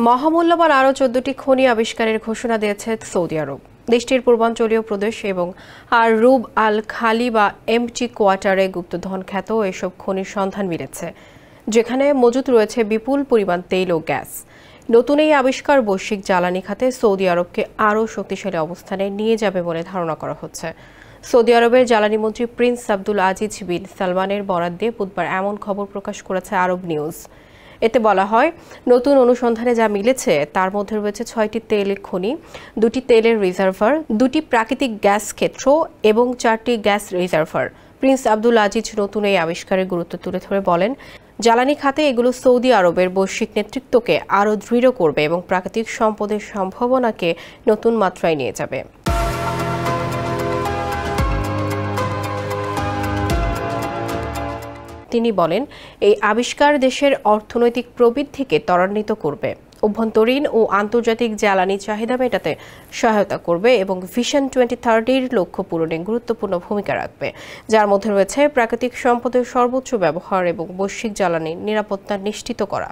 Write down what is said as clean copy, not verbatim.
মহামূল্যবান আরও ১৪টি খনি আবিষ্কারের ঘোষণা দিয়েছে সৌদি আরব। দেশটির পূর্বাঞ্চলীয় প্রদেশ এবং রুব আল খালি বা এমটি কোয়ার্টারে গুপ্তধন খ্যাত এসব খনির সন্ধান মিলেছে, যেখানে মজুত রয়েছে বিপুল পরিমাণ তেল ও গ্যাস। নতুন এই আবিষ্কার বৈশ্বিক জ্বালানি খাতে সৌদি আরবকে আরও শক্তিশালী অবস্থানে নিয়ে যাবে বলে ধারণা করা হচ্ছে। সৌদি আরবের জ্বালানি মন্ত্রী প্রিন্স আব্দুল আজিজ বিন সালমানের বরাত দিয়ে বুধবার এমন খবর প্রকাশ করেছে আরব নিউজ। এতে বলা হয়, নতুন অনুসন্ধানে যা মিলেছে তার মধ্যে রয়েছে ৬টি তেলের খনি, ২টি তেলের রিজার্ভার, ২টি প্রাকৃতিক গ্যাস ক্ষেত্র এবং ৪টি gas reservoir. Prince Abdul Aziz নতুন এই আবিষ্কারের গুরুত্ব তুলে ধরে বলেন, জ্বালানি খাতে এগুলো সৌদি আরবের বৈশ্বিক নেতৃত্বকে আরও দৃঢ় করবে এবং প্রাকৃতিক সম্পদের সম্ভাবনাকে নতুন মাত্রায় নিয়ে যাবে। তিনি বলেন, এই আবিষ্কার দেশের অর্থনৈতিক প্রবৃদ্ধিকে ত্বরান্বিত করবে, অভ্যন্তরীণ ও আন্তর্জাতিক জ্বালানি চাহিদা মেটাতে সহায়তা করবে এবং ভিশন 2030 লক্ষ্য পূরণে গুরুত্বপূর্ণ ভূমিকা রাখবে, যার মধ্যে রয়েছে প্রাকৃতিক সম্পদের সর্বোচ্চ ব্যবহার এবং বৈশ্বিক জ্বালানি নিরাপত্তা নিশ্চিত করা।